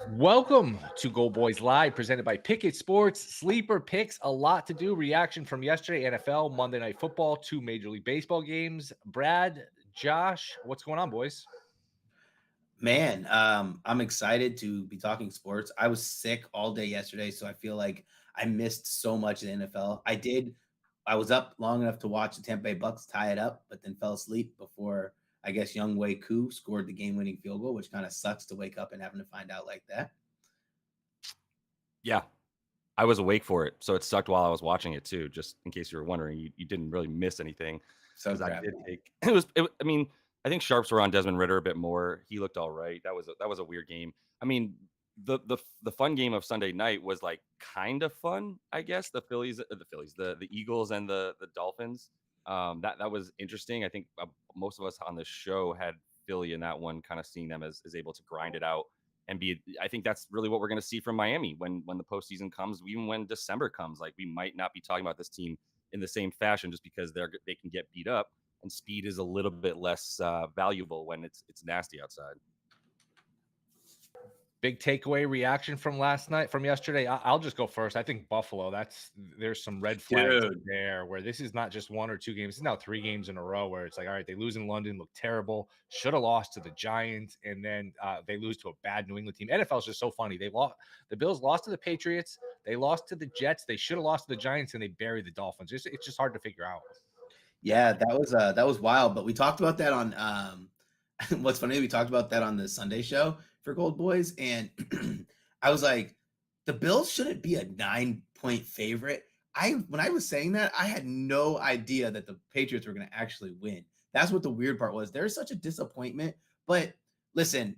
Welcome to GoldBoys Live, presented by Pickett Sports. Sleeper picks, a lot to do. Reaction from yesterday, NFL, Monday Night Football, two Major League Baseball games. Brad, Josh, what's going on, boys? Man, I'm excited to be talking sports. I was sick all day yesterday, so I feel like I missed so much of the NFL. I was up long enough to watch the Tampa Bay Bucks tie it up, but then fell asleep before I guess Young Wei Koo scored the game-winning field goal, which kind of sucks to wake up and having to find out like that. Yeah, I was awake for it, so it sucked while I was watching it too, just in case you were wondering. You didn't really miss anything So because I crappy. did take I mean, I think sharps were on Desmond Ritter a bit more. He looked all right. That was a weird game. I mean, the fun game of Sunday night was, like, kind of fun, I guess. The Eagles and the Dolphins. That was interesting. I think, most of us on this show had Philly in that one, kinda seeing them as able to grind it out and be. I think that's really what we're going to see from Miami when the postseason comes, even when December comes. Like, we might not be talking about this team in the same fashion just because they can get beat up, and speed is a little bit less valuable when it's nasty outside. Big takeaway reaction from yesterday. I'll just go first. I think Buffalo, there's some red flags Dude. there where this is not just one or two games. It's now three games in a row where it's like, all right, they lose in London, look terrible, should have lost to the Giants, and then they lose to a bad New England team. NFL is just so funny. The Bills lost to the Patriots, they lost to the Jets, they should have lost to the Giants, and they buried the Dolphins. It's just hard to figure out. Yeah, that was wild. But we talked about that on what's funny, we talked about that on the Sunday show for Gold Boys, and I was like, the Bills shouldn't be a 9-point favorite. When I was saying that, I had no idea that the Patriots were going to actually win. That's what the weird part was. There's such a disappointment. But listen,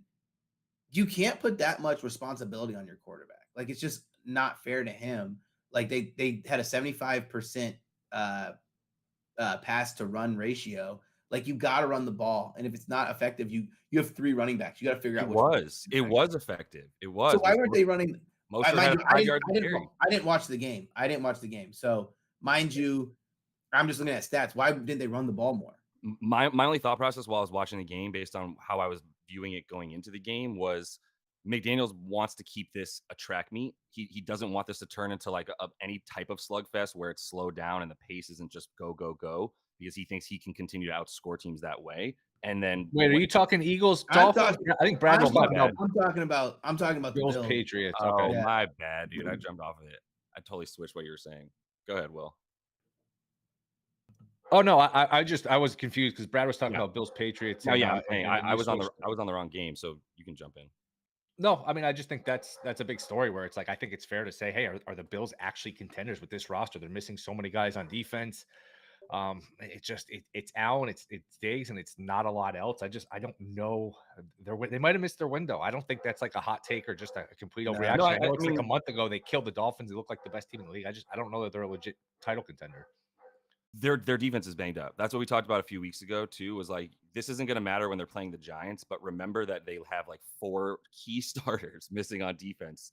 you can't put that much responsibility on your quarterback. Like, it's just not fair to him. Like, they had a 75% uh pass to run ratio. Like, you got to run the ball, and if it's not effective, you have three running backs. You got to figure It out which one was. is It effective. was effective. It So was. why weren't they running? Mostert Mind had you, 5 yards a carry. I didn't watch the game. I didn't watch the game. So mind you, I'm just looking at stats. Why didn't they run the ball more? My only thought process while I was watching the game, based on how I was viewing it going into the game, was McDaniels wants to keep this a track meet. He doesn't want this to turn into like any type of slugfest where it's slowed down and the pace isn't just go go go, because he thinks he can continue to outscore teams that way. And then Wait, are you talking Eagles, I'm Dolphins? talking. I think Brad was I'm, talking my about bad. I'm talking about the Bills, Bills. Patriots. Okay. Oh, Yeah. my bad, dude. I jumped off of it. I totally switched what you were saying. Go ahead, Will. Oh no, I was confused because Brad was talking Yeah. about Bills Patriots No, and yeah, I'm saying and I you was on switched. the wrong game, so you can jump in. No, I mean I just think that's a big story where it's like I think it's fair to say, hey, are the Bills actually contenders with this roster? They're missing so many guys on defense. It's Allen, it's Diggs, and it's not a lot else. I don't know. They might have missed their window. I don't think that's like a hot take or just a complete No. overreaction. No, I know I it's like a mean, month ago they killed the Dolphins. They look like the best team in the league. I don't know that they're a legit title contender. their defense is banged up. That's what we talked about a few weeks ago too. Was like, this isn't going to matter when they're playing the Giants, but remember that they have like 4 key starters missing on defense.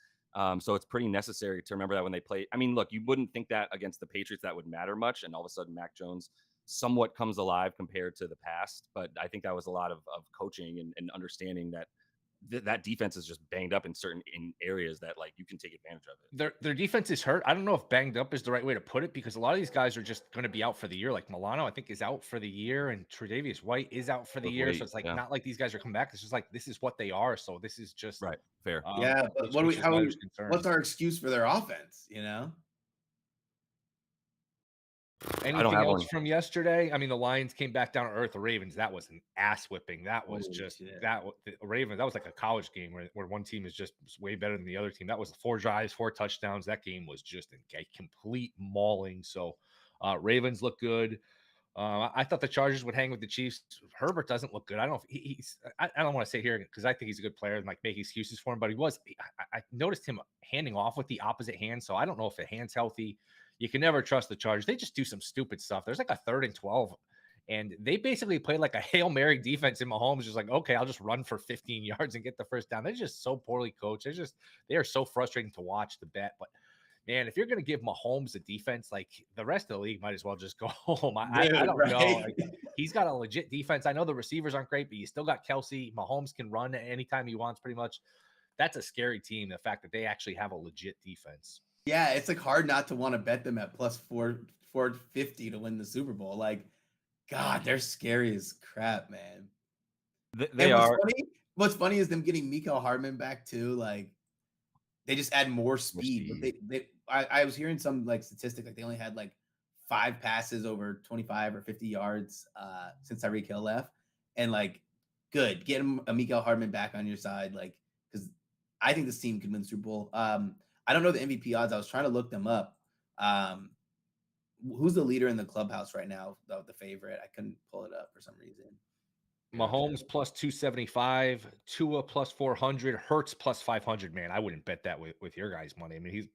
So it's pretty necessary to remember that when they play. I mean, look, you wouldn't think that against the Patriots that would matter much, and all of a sudden Mac Jones somewhat comes alive compared to the past. But I think that was a lot of coaching and understanding that that defense is just banged up in certain areas that, like, you can take advantage of it. Their defense is hurt. I don't know if banged up is the right way to put it because a lot of these guys are just going to be out for the year. Like Milano, I think is out for the year, and Tre'Davious White is out for the Both year. So late, it's like yeah, not like these guys are coming back. It's just like this is what they are. So this is just right, fair. Yeah, but which is why there's what's concern. our excuse for their offense? I don't Anything have else one. from yesterday? I mean, the Lions came back down to earth. The Ravens, that was an ass whipping. That was Holy just shit. the Ravens. That was like a college game where one team is just way better than the other team. That was 4 drives, 4 touchdowns. That game was just a complete mauling. So Ravens look good. I thought the Chargers would hang with the Chiefs. Herbert doesn't look good. I don't know if he's. I don't want to say here because I think he's a good player and like make excuses for him, but he was. I noticed him handing off with the opposite hand, so I don't know if the hand's healthy. You can never trust the Chargers. They just do some stupid stuff. There's like a 3rd and 12, and they basically played like a Hail Mary defense in Mahomes, just like, okay, I'll just run for 15 yards and get the first down. They're just so poorly coached. They are so frustrating to watch the bet, but man, if you're going to give Mahomes a defense, like the rest of the league might as well just go home. I Dude, don't know. right? Like, he's got a legit defense. I know the receivers aren't great, but you still got Kelsey. Mahomes can run anytime he wants, pretty much. that's a scary team. The fact that they actually have a legit defense. Yeah, it's like hard not to want to bet them at plus 450 to win the Super Bowl. Like, God, they're scary as crap, man. They are. What's funny is them getting Mikael Hardman back too. Like, they just add more speed. But I was hearing some like statistic, like they only had like 5 passes over 25 or 50 yards since Tyreek Hill left. And like, good, get him a Mikael Hardman back on your side, like, because I think this team can win the Super Bowl. I don't know the MVP odds. I was trying to look them up. Who's the leader in the clubhouse right now? The favorite. I couldn't pull it up for some reason. Mahomes plus 275, Tua plus 400, Hurts plus 500. Man, I wouldn't bet that with your guys' money. I mean, he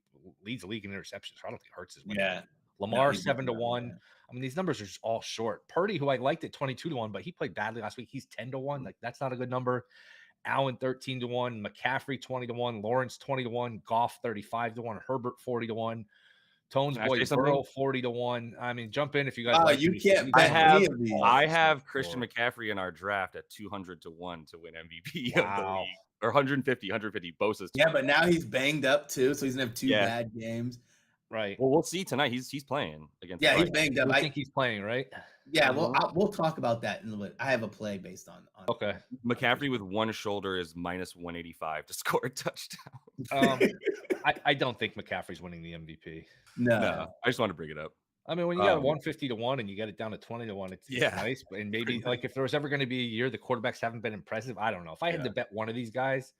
leads the league in interceptions. So I don't think Hurts is winning. Yeah. Lamar 7-1. I mean, these numbers are just all short. Purdy, who I liked at 22-1, but he played badly last week. He's 10-1. Like, that's not a good number. Allen 13-1, McCaffrey 20-1, Lawrence 20-1, Goff 35-1, Herbert 40-1. Tone's boy Burrow 40-1. I mean, jump in if you guys like. You can't. I have Christian McCaffrey in our draft at 200-1 to win MVP of the league, or 150. Bosa's. Yeah, but now he's banged up too, so he's gonna have 2 bad games. Right. Well, we'll see tonight. He's playing against. Yeah, he's banged up. I think he's playing, right? Yeah, we'll talk about that in a little bit. I have a play based on. Okay. McCaffrey with one shoulder is minus 185 to score a touchdown. I don't think McCaffrey's winning the MVP. No, I just want to bring it up. I mean, when you got 150-1 and you get it down to 20-1, it's nice. And maybe like if there was ever going to be a year the quarterbacks haven't been impressive, I don't know. If I had to bet one of these guys,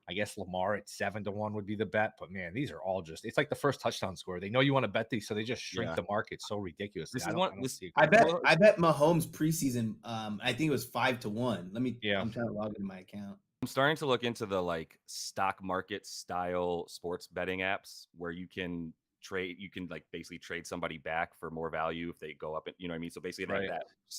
I guess Lamar at 7-1 would be the bet. But man, these are all just—it's like the first touchdown score. They know you want to bet these, so they just shrink the market so ridiculously. I bet Mahomes preseason. I think it was 5-1. I'm trying to log into my account. I'm starting to look into the like stock market style sports betting apps where you can trade. You can like basically trade somebody back for more value if they go up. You know what I mean? So basically,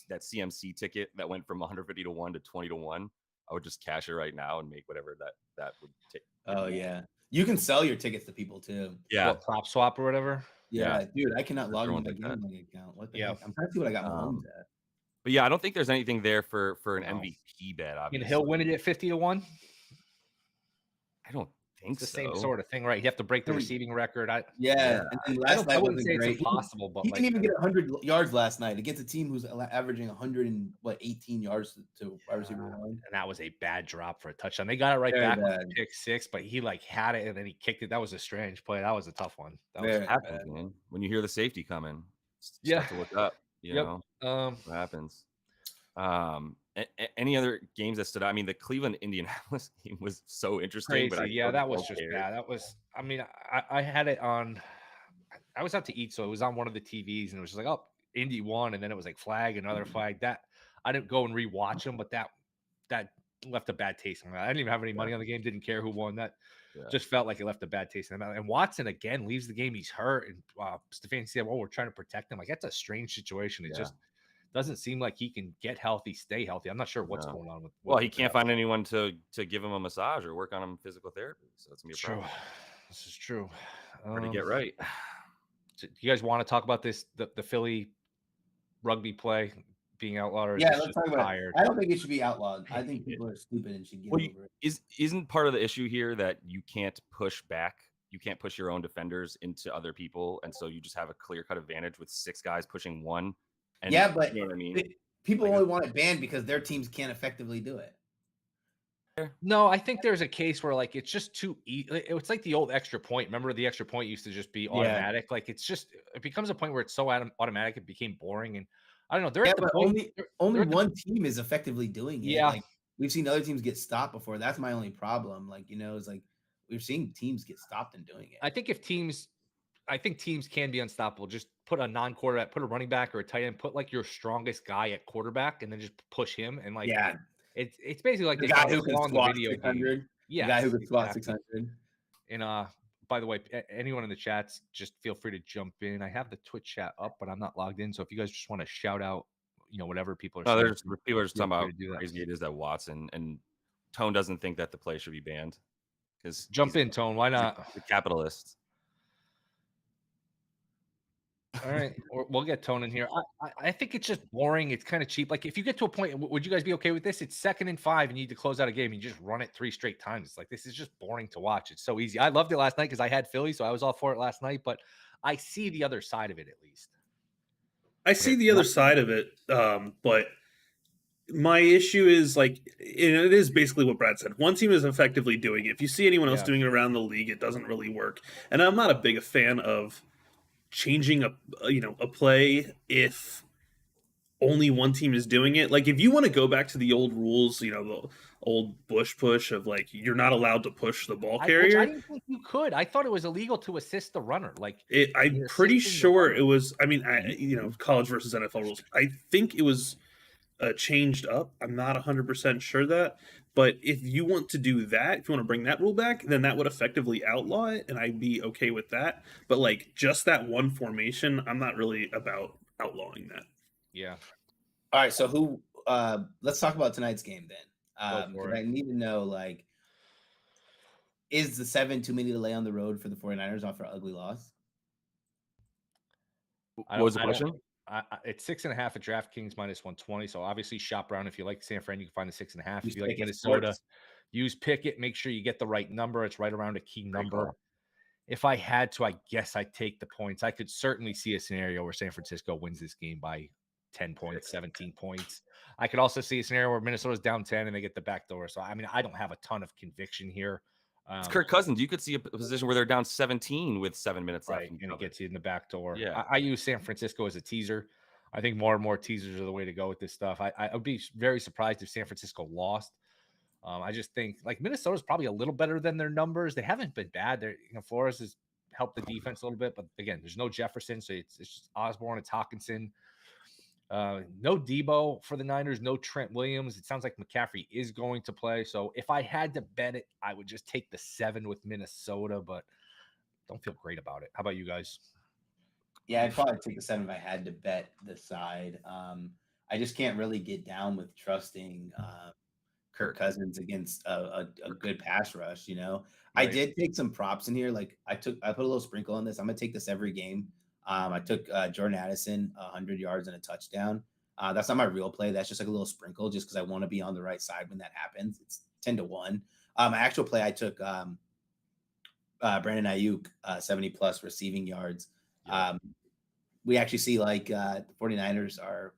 that CMC ticket that went from 150-1 to 20-1. I would just cash it right now and make whatever that would take. Oh yeah, you can sell your tickets to people too. Yeah, prop swap or whatever. Yeah, dude, I cannot log into my gambling account. What the heck? I'm trying to see what I got Mahomes at. But yeah, I don't think there's anything there for an MVP bet. Obviously, he'll win it at 50-1. I don't think it's the same sort of thing, right? You have to break the receiving record. And then last night wouldn't say it's impossible, but he didn't even get 100 yards last night against a team who's averaging 118 yards to wide receiver 1. And that was a bad drop for a touchdown. They got it right back with pick 6, but he like had it and then he kicked it. That was a strange play. That was a tough one. That was happens, man. When you hear the safety coming, start to look up. You know what happens. Any other games that stood out? I mean, the Cleveland Indianapolis game was so interesting. Crazy. But that was just bad. That was. I mean, I had it on. I was out to eat, so it was on one of the TVs, and it was just like, oh, Indy won, and then it was like flag, another flag. That I didn't go and rewatch them, but that left a bad taste in my mouth. I didn't even have any money on the game. Didn't care who won. That just felt like it left a bad taste in my mouth. And Watson again leaves the game. He's hurt, and Stefanski said, "Well, we're trying to protect him." Like that's a strange situation. It just doesn't seem like he can get healthy, stay healthy. I'm not sure what's going on with. Well, he can't find anyone to give him a massage or work on him physical therapy. So that's gonna be a problem. This is true. Hard to get right. Do you guys want to talk about this? The Philly rugby play being outlawed? Or let's talk about it. I don't think it should be outlawed. I think people are stupid and should get over it. Isn't part of the issue here that you can't push back? You can't push your own defenders into other people, and so you just have a clear-cut advantage with 6 guys pushing one. And but you know what I mean? People only want it banned because their teams can't effectively do it. No, I think there's a case where like it's just too it's like the old extra point. Remember the extra point used to just be automatic. Like it becomes a point where it's so automatic it became boring. And I don't know. They're at the point, only one team is effectively doing it. Yeah, like, we've seen other teams get stopped before. That's my only problem. Like it's like we're seeing teams get stopped in doing it. I think teams can be unstoppable. Just put a non-quarterback, put a running back or a tight end, put like your strongest guy at quarterback, and then just push him. And like, it's basically like the guy who can squat 600. Yeah, the guy who can squat 600. And by the way, anyone in the chats, just feel free to jump in. I have the Twitch chat up, but I'm not logged in. So if you guys just want to shout out, whatever people are saying. People are just talking about how crazy it is that Watson and Tone doesn't think that the play should be banned. Because jump in, Tone. Why not? The capitalists. All right, we'll get Tone in here. I think it's just boring. It's kind of cheap. Like if you get to a point, would you guys be okay with this? It's 2nd and 5, and you need to close out a game, and you just run it 3 straight times. It's like this is just boring to watch. It's so easy. I loved it last night because I had Philly, so I was all for it last night. But I see the other side of it at least. I see the other side of it, but my issue is like, and it is basically what Brad said. One team is effectively doing it. If you see anyone else doing it around the league, it doesn't really work. And I'm not a big fan of changing a play if only one team is doing it. Like if you want to go back to the old rules, the old Bush push of like you're not allowed to push the ball carrier. I didn't think you could. I thought it was illegal to assist the runner. Like I'm pretty sure it was. I mean, college versus NFL rules. I think it was changed up. I'm not 100% sure that, but if you want to do that, if you want to bring that rule back, then that would effectively outlaw it, and I'd be okay with that. But like just that one formation, I'm not really about outlawing that. Yeah. All right. So let's talk about tonight's game then. I need to know, like, is the 7 too many to lay on the road for the 49ers off for ugly loss? What was the question? It's 6.5 at DraftKings -120. So obviously shop around. If you like San Fran, you can find the 6.5. If you like Minnesota, use Pickett. Make sure you get the right number. It's right around a key number. If I had to, I guess I'd take the points. I could certainly see a scenario where San Francisco wins this game by 10 points, 17 points. I could also see a scenario where Minnesota's down 10 and they get the back door. So, I mean, I don't have a ton of conviction here. It's Kirk Cousins. You could see a position where they're down 17 with 7 minutes left. And it gets you in the back door. Yeah. I use San Francisco as a teaser. I think more and more teasers are the way to go with this stuff. I would be very surprised if San Francisco lost. I just think like Minnesota's probably a little better than their numbers. They haven't been bad. Flores has helped the defense a little bit, but again, there's no Jefferson, so it's just Osborne, it's Hawkinson. No Debo for the Niners, no Trent Williams. It sounds like McCaffrey is going to play. So if I had to bet it, I would just take the 7 with Minnesota, but don't feel great about it. How about you guys? Yeah, I'd probably take the 7 if I had to bet the side. I just can't really get down with trusting Kirk Cousins against a good pass rush. Right. I did take some props in here. Like I put a little sprinkle on this. I'm gonna take this every game. I took Jordan Addison 100 yards and a touchdown. That's not my real play. That's just like a little sprinkle, just because I want to be on the right side when that happens. It's 10-1. My actual play, I took Brandon Ayuk 70 plus receiving yards. Yeah. We actually see like the 49ers are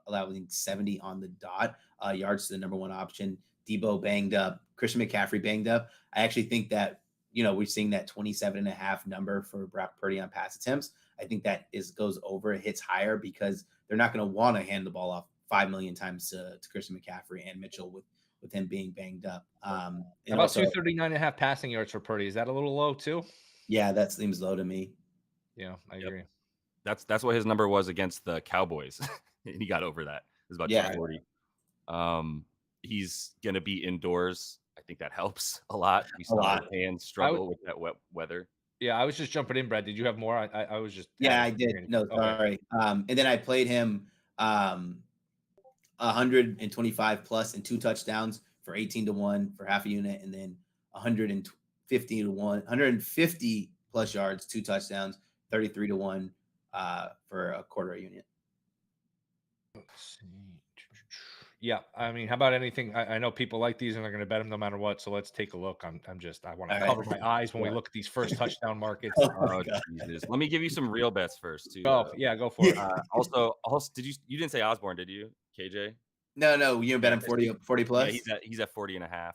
allowing 70 on the dot yards to the number 1 option. Debo banged up, Christian McCaffrey banged up. I actually think that, we're seeing that 27.5 number for Brock Purdy on pass attempts. I think that goes over, it hits higher because they're not going to want to hand the ball off 5 million times to Christian McCaffrey and Mitchell with him being banged up. And about 239.5 passing yards for Purdy. Is that a little low too? Yeah, that seems low to me. Yeah, I agree. That's what his number was against the Cowboys. And he got over that. It was about 240. He's going to be indoors. I think that helps a lot. We saw his hands struggle with that wet weather. Yeah, I was just jumping in, Brad. Did you have more? I was just. Yeah, I did. No, sorry. And then I played him 125 plus and 2 touchdowns for 18-1 for half a unit, and then 150 plus yards, 2 touchdowns, 33-1 for a quarter a unit. Let's see. Yeah, I mean, how about anything? I know people like these and they're going to bet them no matter what. So let's take a look. I want to cover my eyes when we look at these first touchdown markets. Oh, Jesus. Let me give you some real bets first, too. Go for it. Also, you didn't say Osborne, did you, KJ? No, you bet him 40 plus. Yeah, he's at 40.5.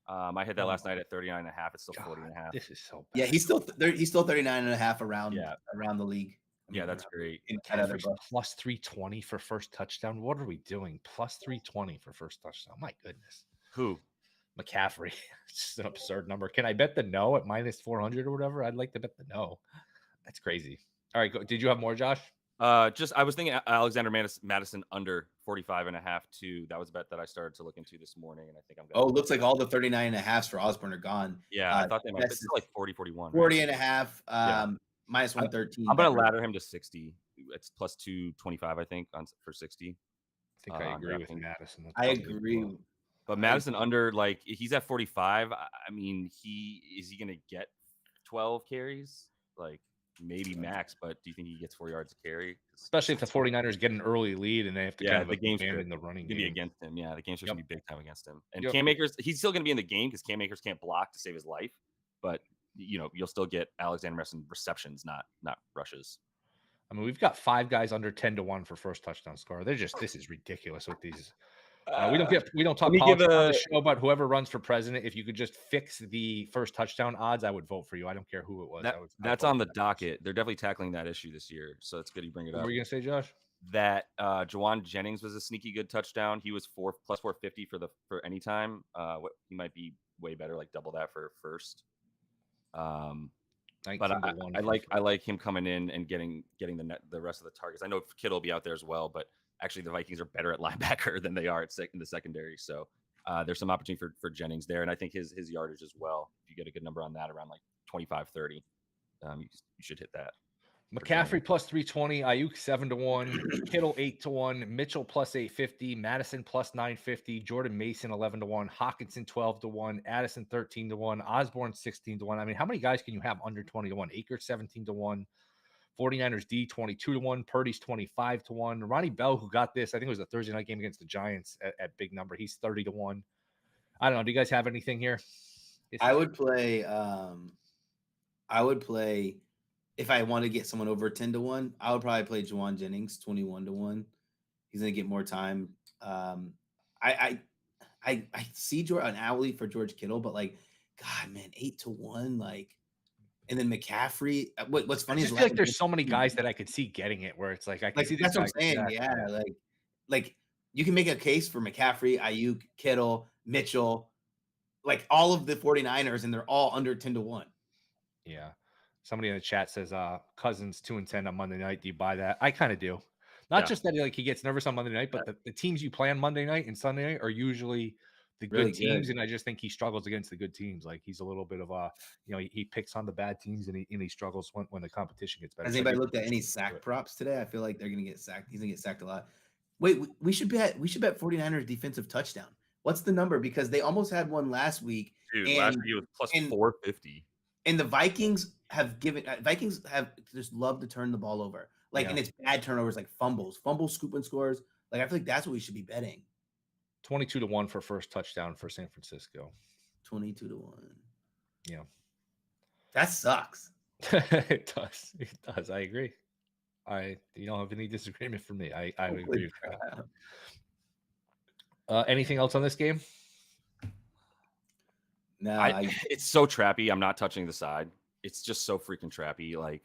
I hit that last night at 39.5. It's still 40.5. This is so bad. Yeah, he's still 39.5 around the league. Yeah, that's great. Plus 320 for first touchdown. What are we doing? Plus 320 for first touchdown. My goodness. Who? McCaffrey. It's just an absurd number. Can I bet the no at -400 or whatever? I'd like to bet the no. That's crazy. All right, did you have more, Josh? I was thinking Alexander Madison under 45.5 too. That was a bet that I started to look into this morning, and I think I'm going. Oh, looks like all the 39.5s for Osborne are gone. Yeah, I thought they might. It's like 40, 41. 40.5. Minus 113. I'm going to ladder him to 60. It's plus 225, I think, for 60. I think I agree with Madison. I agree. But Madison under, like, he's at 45. I mean, is he going to get 12 carries? Like, maybe max, but do you think he gets 4 yards of carry? Especially if the 49ers get an early lead and they have to kind the of game's abandon the running going to be game. against him. Yeah, the game's going to be big time against him. And Yep. Cam Akers, he's still going to be in the game because Cam Akers can't block to save his life. But, you'll still get Alexander Madison receptions, not rushes. I mean, we've got 5 guys under 10-1 for first touchdown score. This is ridiculous with these. We don't talk politics on the show, but whoever runs for president, if you could just fix the first touchdown odds, I would vote for you. I don't care who it was. That's on the docket. They're definitely tackling that issue this year, so it's good you bring it up. What were you gonna say, Josh? That Jawan Jennings was a sneaky good touchdown. He was plus 450 for any time. He might be way better, like double that for first. But I like him coming in and getting the rest of the targets. I know Kittle will be out there as well, but actually the Vikings are better at linebacker than they are in the secondary. So there's some opportunity for Jennings there, and I think his yardage as well. If you get a good number on that, around like 25-30, you should hit that. McCaffrey plus 320, Ayuk 7-1, Kittle 8-1, Mitchell plus 850, Madison plus 950, Jordan Mason 11-1, Hawkinson 12-1, Addison 13-1, Osborne 16-1. I mean, how many guys can you have under 20-1? Akers 17-1, 49ers D 22-1, Purdy's 25-1. Ronnie Bell, who got this, I think it was a Thursday night game against the Giants at big number. He's 30-1. I don't know. Do you guys have anything here? I would play. If I want to get someone over 10-1, I would probably play Jawan Jennings 21-1. He's gonna get more time. I see an alley for George Kittle, but like, God, man, 8-1, like, and then McCaffrey. What's funny is I feel like there's so many guys that I could see getting it, where it's like I can see that's what I'm saying. Yeah, like you can make a case for McCaffrey, Ayuk, Kittle, Mitchell, like all of the 49ers, and they're all under 10-1. Yeah. Somebody in the chat says Cousins 2-10 on Monday night. Do you buy that? I kind of do. Not just that he gets nervous on Monday night, but the teams you play on Monday night and Sunday night are usually the good teams, and I just think he struggles against the good teams. Like he's a little bit of he picks on the bad teams and he struggles when the competition gets better. Has anybody looked at any sack props today? I feel like they're gonna get sacked. He's gonna get sacked a lot. Wait, we should bet 49ers defensive touchdown. What's the number? Because they almost had one last week. Dude, last week it was plus 450. And the Vikings have just loved to turn the ball over. Like, and it's bad turnovers, like fumbles, scoop and scores. Like, I feel like that's what we should be betting. 22-1 for first touchdown for San Francisco. 22-1. Yeah. That sucks. It does. It does. I agree. You don't have any disagreement from me. I would agree with that. Anything else on this game? No, it's so trappy. I'm not touching the side. It's just so freaking trappy. Like,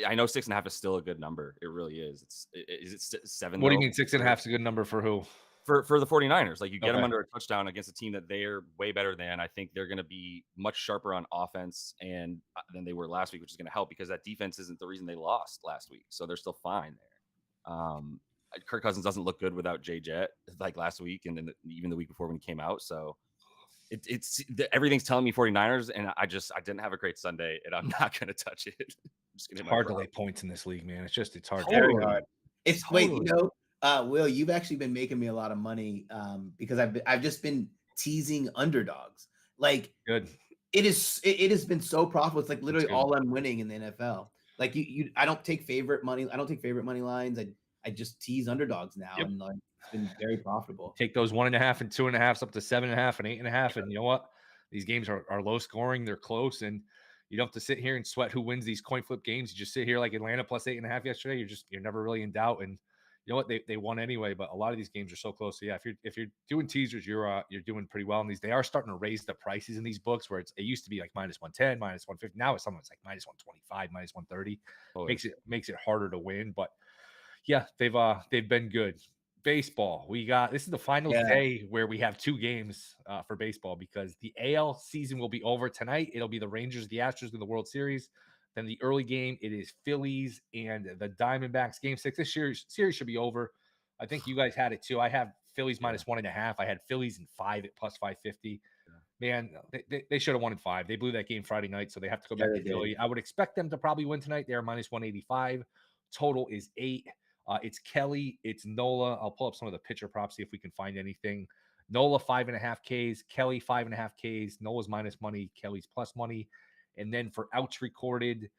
I know 6.5 is still a good number. It really is. Is it 7? What do you mean 6.5 is a good number for who? For the 49ers. Like, you get them under a touchdown against a team that they're way better than. I think they're going to be much sharper on offense than they were last week, which is going to help because that defense isn't the reason they lost last week. So they're still fine there. Kirk Cousins doesn't look good without Jay Jet like last week and then even the week before when he came out. So it's everything's telling me 49ers, and I didn't have a great Sunday, and I'm not going to touch it. It's hard to lay points in this league, man. It's hard. Totally hard. Wait, Will, you've actually been making me a lot of money because I've just been teasing underdogs. Like, good. It has been so profitable. It's like literally all I'm winning in the NFL. Like I don't take favorite money. I don't take favorite money lines. I just tease underdogs now, and like it's been very profitable. Take those 1.5 and 2.5 up to 7.5 and 8.5, and you know what? These games are low scoring. They're close, and you don't have to sit here and sweat who wins these coin flip games. You just sit here like Atlanta plus 8.5 yesterday. You're never really in doubt, and you know what? They won anyway. But a lot of these games are so close. So yeah, if you're doing teasers, you're doing pretty well in these. They are starting to raise the prices in these books where it used to be like minus 110, minus 150. Now it's something that's like minus 125, minus 130. Makes it harder to win, but. Yeah, they've been good. Baseball, this is the final day where we have 2 games for baseball because the AL season will be over tonight. It'll be the Rangers, the Astros in the World Series. Then the early game, it is Phillies and the Diamondbacks. Game 6. This series should be over. I think you guys had it too. I have Phillies minus 1.5. I had Phillies in 5 at plus 550. Man, they should have won in 5. They blew that game Friday night, so they have to go back to Philly. I would expect them to probably win tonight. They're minus 185. Total is 8. It's Kelly, it's Nola. I'll pull up some of the pitcher props, see if we can find anything. Nola 5.5 Ks, Kelly 5.5 Ks. Nola's minus money, Kelly's plus money. And then for outs recorded,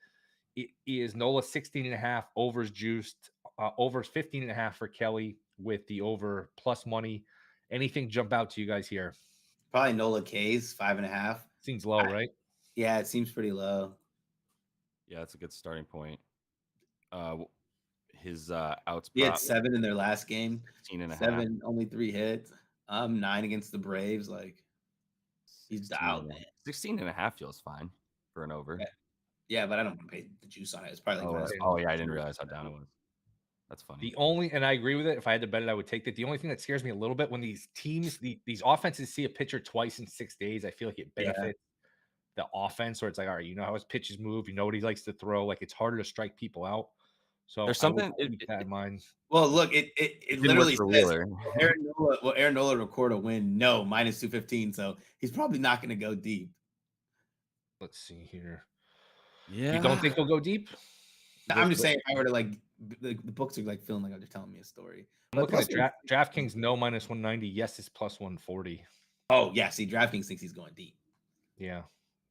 is Nola 16.5, overs juiced, overs 15.5 for Kelly with the over plus money. Anything jump out to you guys here? Probably Nola K's 5.5. Seems low, right? Yeah, it seems pretty low. Yeah, that's a good starting point. His outs He had prop 7 in their last game. 16.5. 7, only 3 hits. 9 against the Braves. Like, he's 16 dialed, and a- man. 16.5 feels fine for an over. Yeah, but I don't want to pay the juice on it. It's probably like Yeah, I didn't realize how down it was. That's funny. And I agree with it. If I had to bet it, I would take it. The only thing that scares me a little bit when these teams, these offenses see a pitcher twice in 6 days, I feel like it benefits the offense. Where it's like, all right, you know how his pitches move, you know what he likes to throw. Like, it's harder to strike people out. So there's something keep that in mind. Well, look, it literally for says Wheeler. Aaron Nola record a win? No, minus 215. So he's probably not going to go deep. Let's see here. Yeah, you don't think he'll go deep? I'm just saying, if I were to like, the books are like feeling like they're telling me a story. I'm looking at DraftKings. No, minus 190. Yes, it's plus 140. Oh yeah, see, DraftKings thinks he's going deep. Yeah,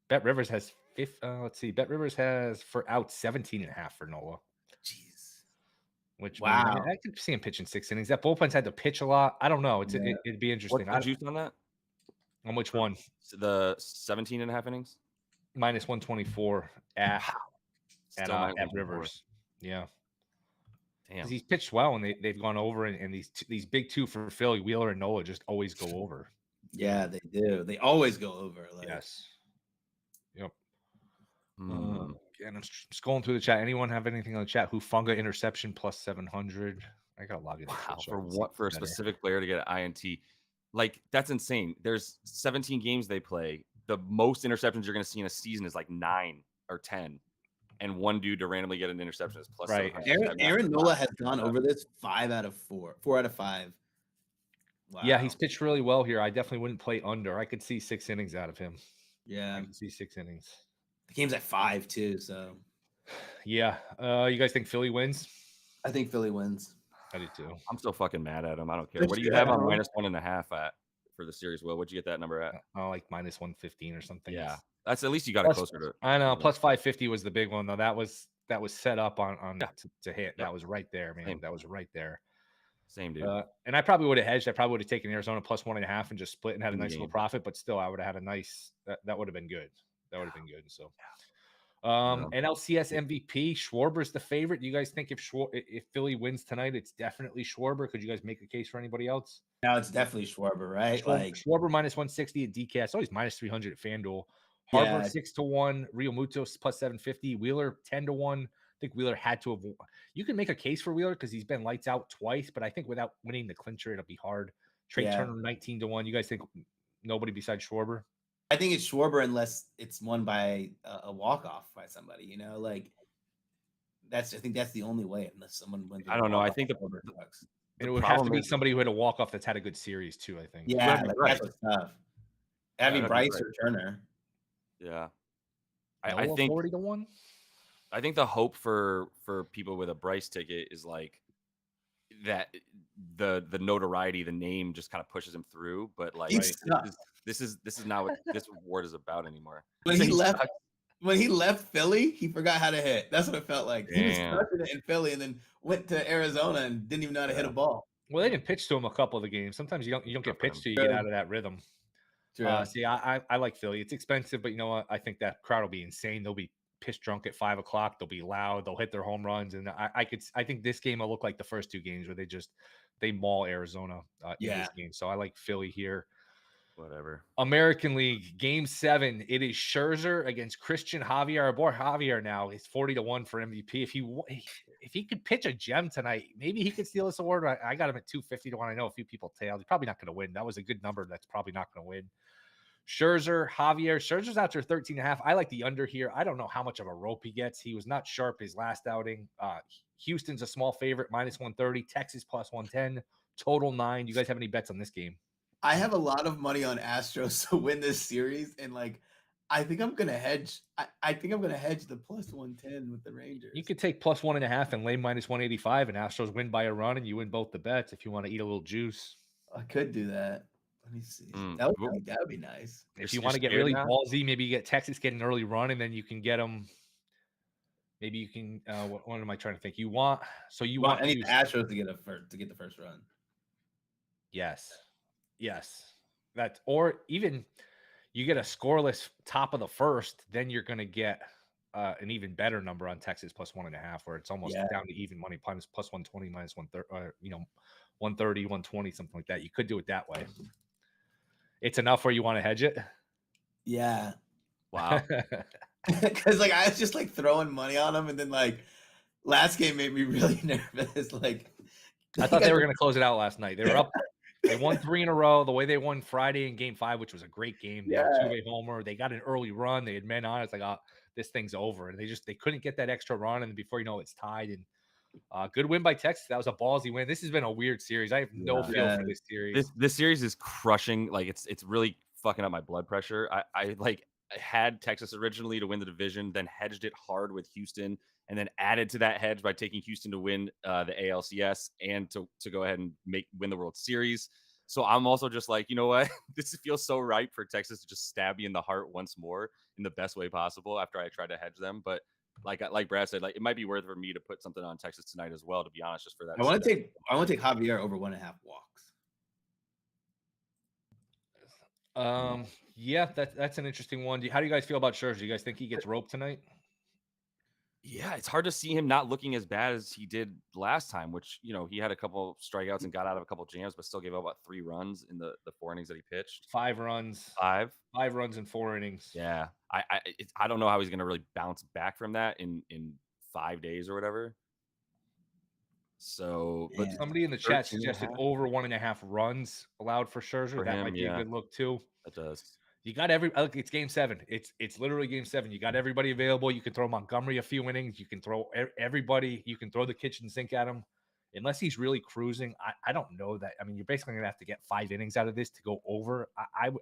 Bet Rivers has let's see. Bet Rivers has for out 17.5 for Nola. Jeez. Which wow, I could see him pitching 6 innings. That bullpen's had to pitch a lot. I don't know. It'd be interesting. What's the juice on that? On which one? The 17.5 innings? Minus 124 at Rivers. Yeah. Damn. Because he's pitched well, and they've gone over, and these big 2 for Philly, Wheeler and Nola, just always go over. Yeah, they do. They always go over. Like. Yes. Yep. Mm. And I'm scrolling through the chat. Anyone have anything on the chat? Hufunga interception plus 700. I gotta log in. Wow, for a specific player to get an INT, like that's insane. There's 17 games they play. The most interceptions you're going to see in a season is like 9 or 10, and one dude to randomly get an interception is plus. Right. Aaron Nola has gone over this 5 out of 4, 4 out of 5. Wow. Yeah, he's pitched really well here. I definitely wouldn't play under. I could see 6 innings out of him. Yeah, I can see 6 innings. The game's at 5 too, so yeah. You guys think Philly wins? I think Philly wins. I do too. I'm still fucking mad at him. I don't care. What do you have on minus 1.5 at for the series? Will, what'd you get that number at? Like minus 115 or something. Yeah, that's at least you got it closer to. I know. Plus 550 was the big one though. That was set up on to hit. Yep. That was right there, man. Same. That was right there. Same dude. And I probably would have hedged. I probably would have taken Arizona plus 1.5 and just split and had a nice little profit. But still, I would have had a nice. That would have been good. That would have been good. So. NLCS MVP Schwarber's the favorite. Do you guys think if Philly wins tonight, it's definitely Schwarber? Could you guys make a case for anybody else? No, it's definitely Schwarber, right? Schwarber minus 160 at DK. It's always minus 300 at FanDuel. Harper 6-1. Real Mutos plus 750. Wheeler 10-1. I think Wheeler had to have. You can make a case for Wheeler because he's been lights out twice, but I think without winning the clincher, it'll be hard. Trey Turner 19-1. You guys think nobody besides Schwarber? I think it's Schwarber unless it's won by a walk-off by somebody, you know, like I think that's the only way unless someone wins. I don't know. I think it would have to be somebody who had a walk-off that's had a good series too, I think. Yeah, that's tough. Having Bryce or Turner. Yeah. I think 40-1. I think the hope for people with a Bryce ticket is like that the notoriety, the name just kind of pushes him through, but like this is not what this award is about anymore. When he left Philly, he forgot how to hit. That's what it felt like. He was crushing it in Philly and then went to Arizona and didn't even know how to hit a ball. Well, they didn't pitch to him a couple of the games. Sometimes you don't get pitched to, you get out of that rhythm. See, I like Philly. It's expensive, but you know what? I think that crowd will be insane. They'll be pissed drunk at 5 o'clock. They'll be loud. They'll hit their home runs, and I think this game will look like the first 2 games where they maul Arizona in this game. So I like Philly here. Whatever. American League Game 7. It is Scherzer against Christian Javier. Our boy Javier now is 40-1 for MVP. If he could pitch a gem tonight, maybe he could steal this award. I got him at 250-1. I know a few people tailed. He's probably not going to win. That was a good number. That's probably not going to win. Scherzer, Javier. Scherzer's out to 13.5. I like the under here. I don't know how much of a rope he gets. He was not sharp his last outing. Houston's a small favorite, minus 130. Texas plus 110. Total 9. Do you guys have any bets on this game? I have a lot of money on Astros to win this series, and I think I'm gonna hedge. I think I'm gonna hedge the plus 110 with the Rangers. You could take plus 1.5 and lay minus 185, and Astros win by a run, and you win both the bets if you want to eat a little juice. I could do that. Let me see. That would be nice. If you want to get really ballsy, maybe you get Texas get an early run, and then you can get them. Maybe you can. What am I trying to think? You want I need the Houston. Astros to get the first run. Yes. That, or even you get a scoreless top of the first, then you're going to get an even better number on Texas plus 1.5, where it's almost down to even money, plus 120, minus 130, 130, 120, something like that. You could do it that way. It's enough where you want to hedge it. Yeah. Wow. Because like I was just like throwing money on them, and then like last game made me really nervous. Like I thought they were going to close it out last night. They were up. They won 3 in a row. The way they won Friday in Game 5, which was a great game. They had a 2-way homer. They got an early run. They had men on. It's like, oh, this thing's over. And they couldn't get that extra run. And before you know, it's tied. And good win by Texas. That was a ballsy win. This has been a weird series. I have no feel for this series. This series is crushing. Like it's really fucking up my blood pressure. I had Texas originally to win the division, then hedged it hard with Houston, and then added to that hedge by taking Houston to win the ALCS and to go ahead and win the World Series. So I'm also just like, you know what? This feels so ripe for Texas to just stab me in the heart once more in the best way possible after I tried to hedge them. But like Brad said, like it might be worth it for me to put something on Texas tonight as well, to be honest, just for that. I want to take Javier over 1.5 walks. Yeah, that's an interesting one. How do you guys feel about Scherzer? Do you guys think he gets roped tonight? Yeah, it's hard to see him not looking as bad as he did last time, which, he had a couple strikeouts and got out of a couple jams, but still gave up about 3 runs in the 4 innings that he pitched. 5 runs. 5 runs in 4 innings. Yeah. I don't know how he's going to really bounce back from that in 5 days or whatever. So, but somebody in the chat suggested over 1.5 runs allowed for Scherzer. That might be a good look too. It does. You got it's Game 7. It's literally Game 7. You got everybody available. You can throw Montgomery a few innings. You can throw everybody. You can throw the kitchen sink at him. Unless he's really cruising, I don't know that. I mean, you're basically going to have to get 5 innings out of this to go over.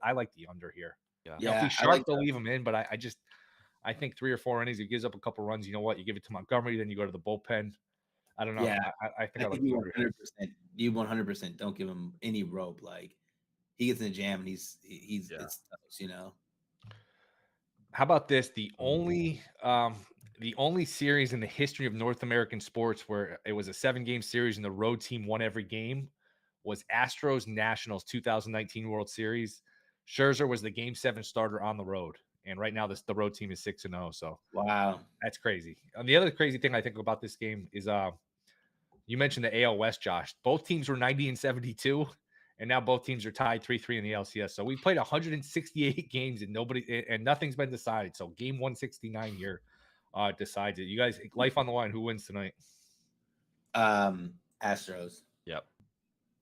I like the under here. Yeah. If he's sharp, they'll leave him in. But I think 3 or 4 innings, he gives up a couple runs. You know what? You give it to Montgomery, then you go to the bullpen. I don't know. Yeah, I think you 100%. You 100% don't give him any rope. Like he gets in a jam and he's it's toast, How about this? The only series in the history of North American sports where it was a 7-game series and the road team won every game was Astros Nationals 2019 World Series. Scherzer was the Game 7 starter on the road. And right now, the road team is 6-0. So wow, that's crazy. And the other crazy thing I think about this game is you mentioned the AL West, Josh. Both teams were 90 and 72, and now both teams are tied 3-3 in the LCS. So we played 168 games and nothing's been decided. So game 169 here decides it. You guys, life on the line. Who wins tonight? Astros. Yep.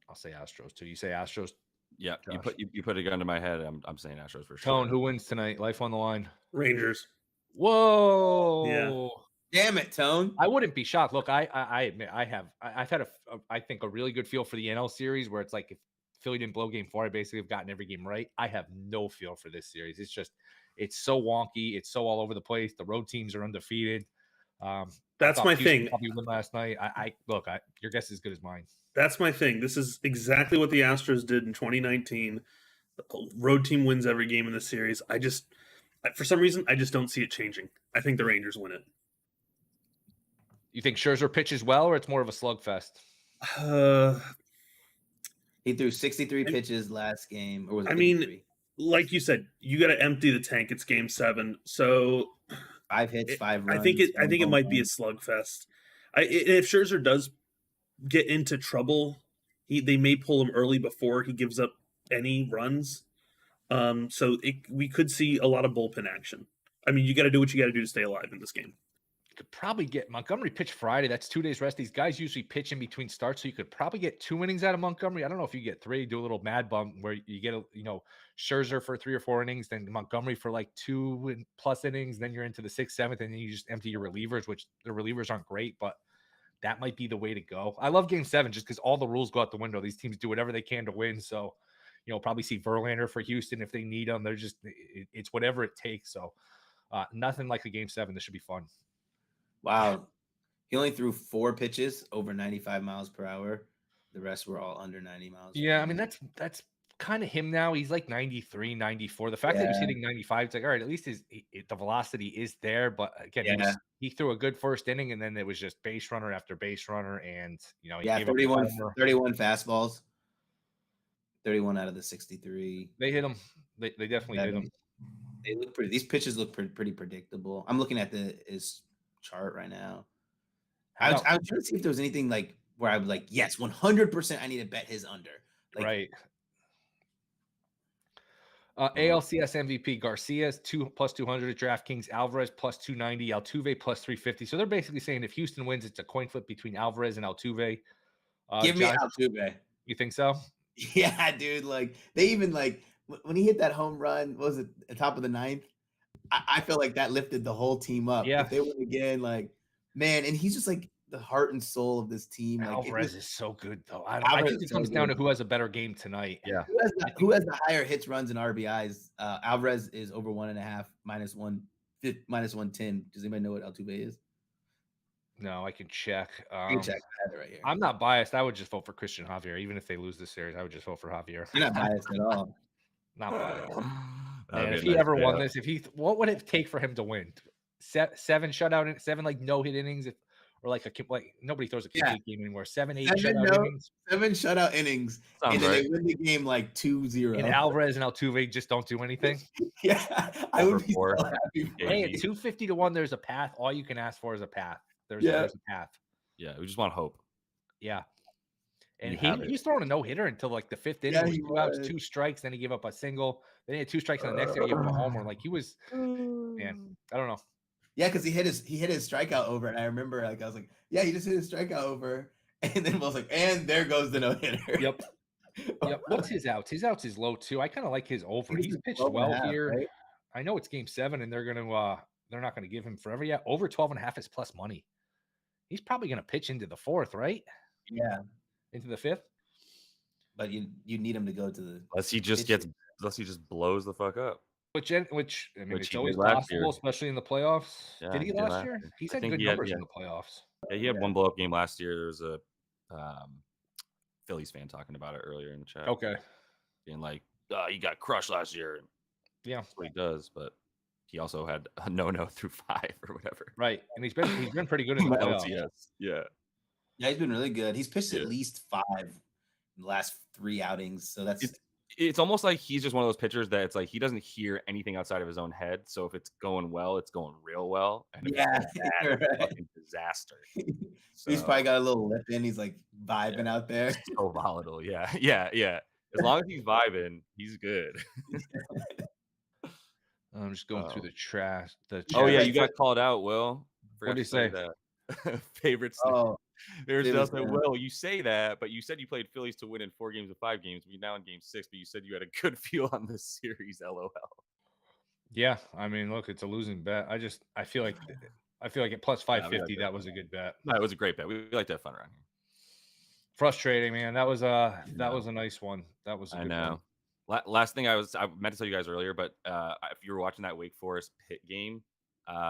I'll say Astros too. You say Astros. Yeah, you put a gun to my head. I'm saying Astros for sure. Tone, who wins tonight? Life on the line. Rangers. Whoa. Yeah. Damn it, Tone. I wouldn't be shocked. Look, I admit I've had I think a really good feel for the NL series where it's like if Philly didn't blow game 4, I basically have gotten every game right. I have no feel for this series. It's so wonky. It's so all over the place. The road teams are undefeated. That's my thing. Probably win last night. Your guess is as good as mine. That's my thing. This is exactly what the Astros did in 2019. The road team wins every game in the series. For some reason, I just don't see it changing. I think the Rangers win it. You think Scherzer pitches well, or it's more of a slugfest? He threw 63 pitches last game, or was it? I mean, like you said, you got to empty the tank. It's Game 7, so 5 hits, 5 runs. I think it might be a slugfest. If Scherzer does get into trouble, they may pull him early before he gives up any runs. So we could see a lot of bullpen action. I mean, you got to do what you got to do to stay alive in this game. You could probably get Montgomery pitch Friday. That's 2 days rest. These guys usually pitch in between starts, so you could probably get 2 innings out of Montgomery. I don't know if you get 3. Do a little mad bump where you get Scherzer for 3 or 4 innings, then Montgomery for like 2+ innings. Then you're into the 6th, 7th, and then you just empty your relievers, which the relievers aren't great, but that might be the way to go. I love Game 7 just because all the rules go out the window. These teams do whatever they can to win. So, probably see Verlander for Houston if they need them. They're just it's whatever it takes. So, nothing like the Game 7. This should be fun. Wow. He only threw 4 pitches over 95 miles per hour. The rest were all under 90 miles. Yeah, I mean that's kind of him now. He's like 93, 94. The fact that he was hitting 95, it's like, all right, at least the velocity is there. But again, he threw a good first inning, and then it was just base runner after base runner, and he gave 31 fastballs. 31 out of the 63. They hit him. They definitely hit him. They look pretty. These pitches look pretty predictable. I'm looking at his chart right now. I was trying to see if there was anything like where I was like, yes, 100%. I need to bet his under. Like, right. ALCS MVP Garcia's plus 200 at DraftKings, Alvarez plus 290, Altuve plus 350. So they're basically saying if Houston wins, it's a coin flip between Alvarez and Altuve. Give me Altuve. You think so? Yeah, dude. Like they even like when he hit that home run, what was it at the top of the ninth? I feel like that lifted the whole team up. Yeah. If they win again, like man, and he's just like the heart and soul of this team. Like Alvarez is so good though. I think it comes down to who has a better game tonight. Yeah. Who has the higher hits, runs, and RBIs? Alvarez is over 1.5, minus 110. Does anybody know what Altuve is? No, I can check. I can check. I have it right here. I'm not biased. I would just vote for Christian Javier. Even if they lose this series, I would just vote for Javier. You're not biased at all. Not biased. And if he ever won this, what would it take for him to win? 7 shutout, 7 like no hit innings, or like nobody throws a complete game anymore. 7, 8 shutout innings. 7 shutout innings, and then they win the game like 2-0. And Alvarez and Altuve just don't do anything. Yeah, I would be so happy. Hey, at 250 to 1, there's a path. All you can ask for is a path. There's a path. Yeah, we just want hope. Yeah. And he was throwing a no-hitter until like the 5th inning. He was 2 outs, 2 strikes. Then he gave up a single. Then he had 2 strikes on the next day. He gave up a homer. Like he was, man, I don't know. Yeah, because he hit his strikeout over, and I remember like I was like, yeah, he just hit his strikeout over, and then I was like, and there goes the no-hitter. Yep. What's his outs? His outs is low too. I kind of like his over. He's pitched well here. Right? I know it's game 7, and they're not gonna give him forever yet. Over 12.5 is plus money. He's probably gonna pitch into the 4th, right? Yeah. Into the 5th. But you need him to go to the unless he just blows the fuck up. Which I mean, it's always possible, especially in the playoffs. Yeah, did he last year? He's had good numbers in the playoffs. Yeah, he had one blow up game last year. There was a Phillies fan talking about it earlier in the chat. Okay. Being like, he got crushed last year. Yeah. That's what he does, but he also had a no through 5 or whatever. Right. And he's been pretty good in the playoffs. Yeah. Yeah, he's been really good. He's pitched at least 5 in the last 3 outings. So it's almost like he's just one of those pitchers that it's like he doesn't hear anything outside of his own head. So if it's going well, it's going real well. And if it's bad, it's a fucking disaster. So, he's probably got a little lip in. He's like vibing out there. So volatile. Yeah. As long as he's vibing, he's good. I'm just going through the trash. Oh yeah, you got called out, Will. What did you say? That. Favorite stuff. There's nothing. Well, you say that, but you said you played Phillies to win in 4 games of 5 games. We're now in game 6, but you said you had a good feel on this series. LOL. Yeah, I mean, look, it's a losing bet. I feel like at plus 550, that was a good bet. No, it was a great bet. We like to have fun around here. Frustrating, man. That was a nice one. That was a good one. Last thing I meant to tell you guys earlier, but if you were watching that Wake Forest Pitt game,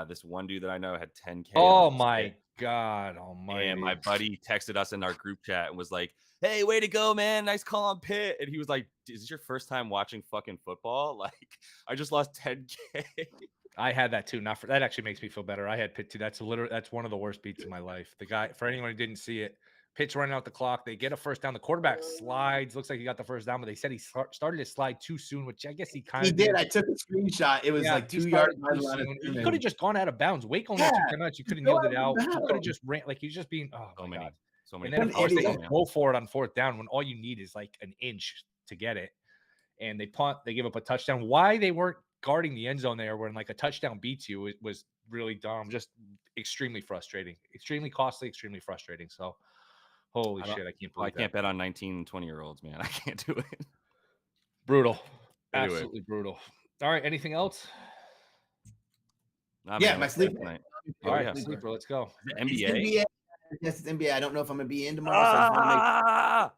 this one dude that I know had 10K. Oh my God almighty. And my buddy texted us in our group chat and was like, hey, way to go, man. Nice call on Pitt. And he was like, is this your first time watching fucking football? Like, I just lost 10K. I had that too. That actually makes me feel better. I had Pitt too. That's one of the worst beats in my life. The guy, for anyone who didn't see it, Pitt's running out the clock. They get a first down. The quarterback slides. Looks like he got the first down, but they said he started to slide too soon, which I guess he kind of did. I took a screenshot. It was like 2 yards. He could have just gone out of bounds. Wake only took a nut. You could have nailed it out. You could have just ran. Like he's just being. Oh my God. So many. And then of course they go for it on 4th down when all you need is like an inch to get it, and they punt. They give up a touchdown. Why they weren't guarding the end zone there when like a touchdown beats you? It was really dumb. Just extremely frustrating. Extremely costly. Extremely frustrating. So. Holy shit, I can't believe I can't bet on 19 and 20-year-olds, man. I can't do it. Brutal. Anyway. Absolutely brutal. All right, anything else? Nah, man, my sleeper. All right, sleeper, let's go. NBA? Yes, it's NBA. I don't know if I'm going to be in tomorrow.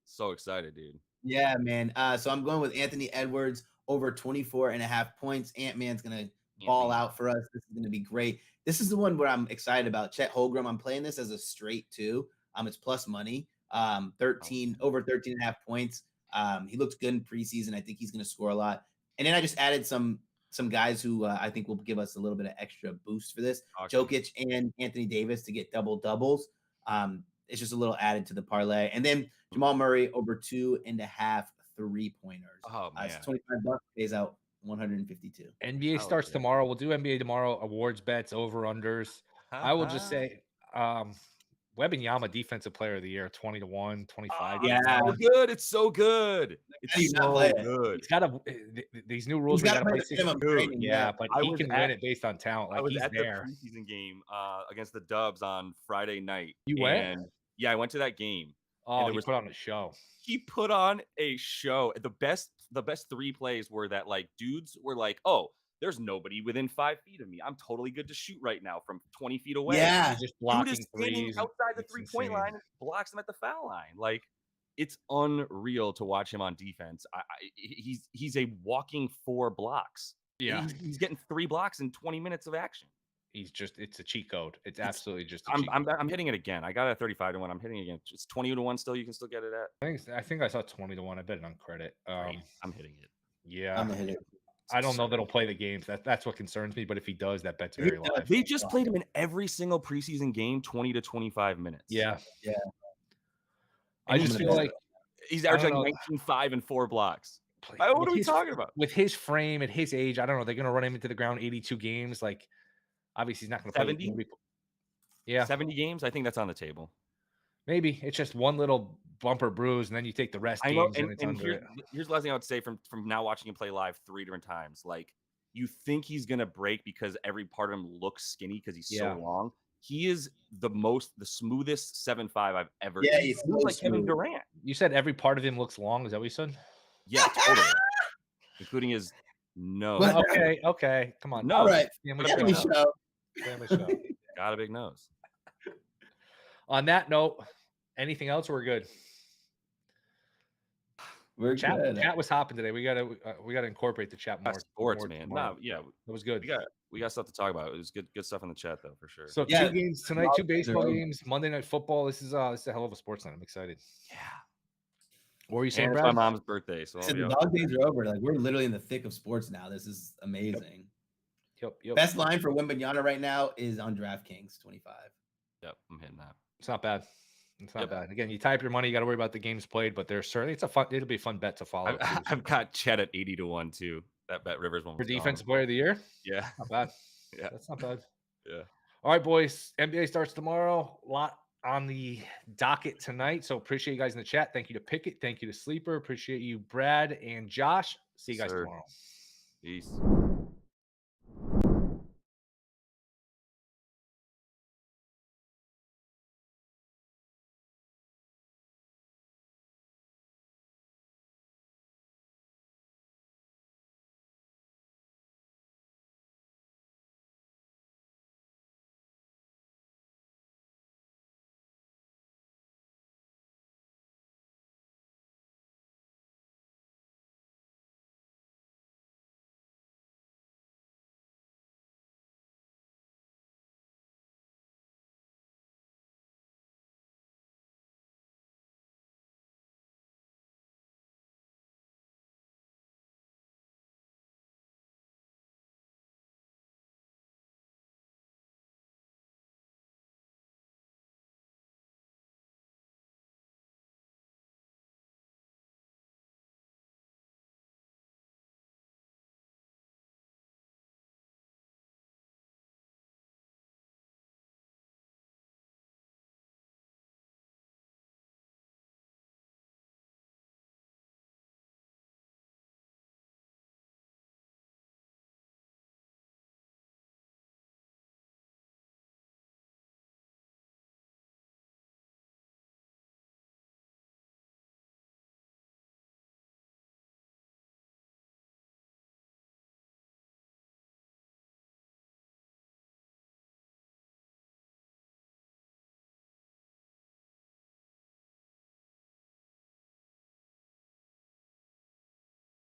So excited, dude. Yeah, man. So I'm going with Anthony Edwards over 24.5 points. Ant-Man's going to ball out for us. This is going to be great. This is the one where I'm excited about. Chet Holmgren, I'm playing this as a straight 2. It's plus money. Over 13.5 points. He looked good in preseason. I think he's going to score a lot. And then I just added some guys who I think will give us a little bit of extra boost for this. Awesome. Jokic and Anthony Davis to get double doubles. It's just a little added to the parlay. And then Jamal Murray over 2.5 3-pointers. Oh man, it's $25, pays out 152. NBA starts tomorrow. We'll do NBA tomorrow. Awards bets, over unders. I will just say, Wembanyama defensive player of the year, 20-1, 25. Yeah, so good. It's so good. It's so good. He's got these new rules. He's got to play good. Yeah, but he can win it based on talent. Like, I was he's at there. the preseason game against the Dubs on Friday night. You went? Yeah, I went to that game. Oh, he put on a show. He put on a show. The best 3 plays were that, like, dudes were like, oh, there's nobody within 5 feet of me. I'm totally good to shoot right now from 20 feet away. Yeah, just blocking dude is standing outside the 3-point line and blocks them at the foul line. Like, it's unreal to watch him on defense. He's a walking 4 blocks. Yeah, he's getting 3 blocks in 20 minutes of action. It's a cheat code. It's absolutely just. I'm hitting it again. I got it at 35-1. I'm hitting it again. It's 20-1 still. You can still get it at. I think I saw 20-1. I bet it on credit. I'm hitting it. Yeah, I'm gonna hit it. I don't know that he'll play the games. That's what concerns me. But if he does, that bet's very live. They just played him in every single preseason game, 20 to 25 minutes. Yeah. And I just feel like he's averaging 19-5 and 4 blocks. What are we talking about? With his frame at his age, I don't know. They're going to run him into the ground 82 games. Like, obviously, he's not going to play 70. Yeah, 70 games. I think that's on the table. Maybe it's just one little bumper bruise, and then you take the rest. Games here's the last thing I would say from now watching him play live 3 different times. Like, you think he's gonna break because every part of him looks skinny because he's so long. He is the smoothest 7'5" I've ever seen. He's so like Kevin Durant. You said every part of him looks long. Is that what you said? Yeah, totally. Including his nose. Okay. Come on. No. All right. Family show. Got a big nose. On that note, anything else? We're good. Chat was hopping today. We gotta incorporate the chat more. Sports, man. No, yeah, it was good. We got stuff to talk about. It was good stuff in the chat though, for sure. So 2 games tonight, 2 baseball games, Monday Night Football. This is a hell of a sports night. I'm excited. Yeah. What were you saying, Brad? It's my mom's birthday, so the dog days are over. Like, we're literally in the thick of sports now. This is amazing. Yep. Best line for Wembanyama right now is on DraftKings 25. Yep, I'm hitting that. It's not bad. It's not bad. Again, you type your money, you got to worry about the games played, but there's certainly it'll be a fun bet to follow. I've got Chet at 80-1 too. That bet Rivers one for defensive player of the year. Yeah, not bad. Yeah, that's not bad. Yeah. All right, boys. NBA starts tomorrow. A lot on the docket tonight. So appreciate you guys in the chat. Thank you to Pickett. Thank you to Sleeper. Appreciate you, Brad and Josh. See you guys tomorrow. Peace.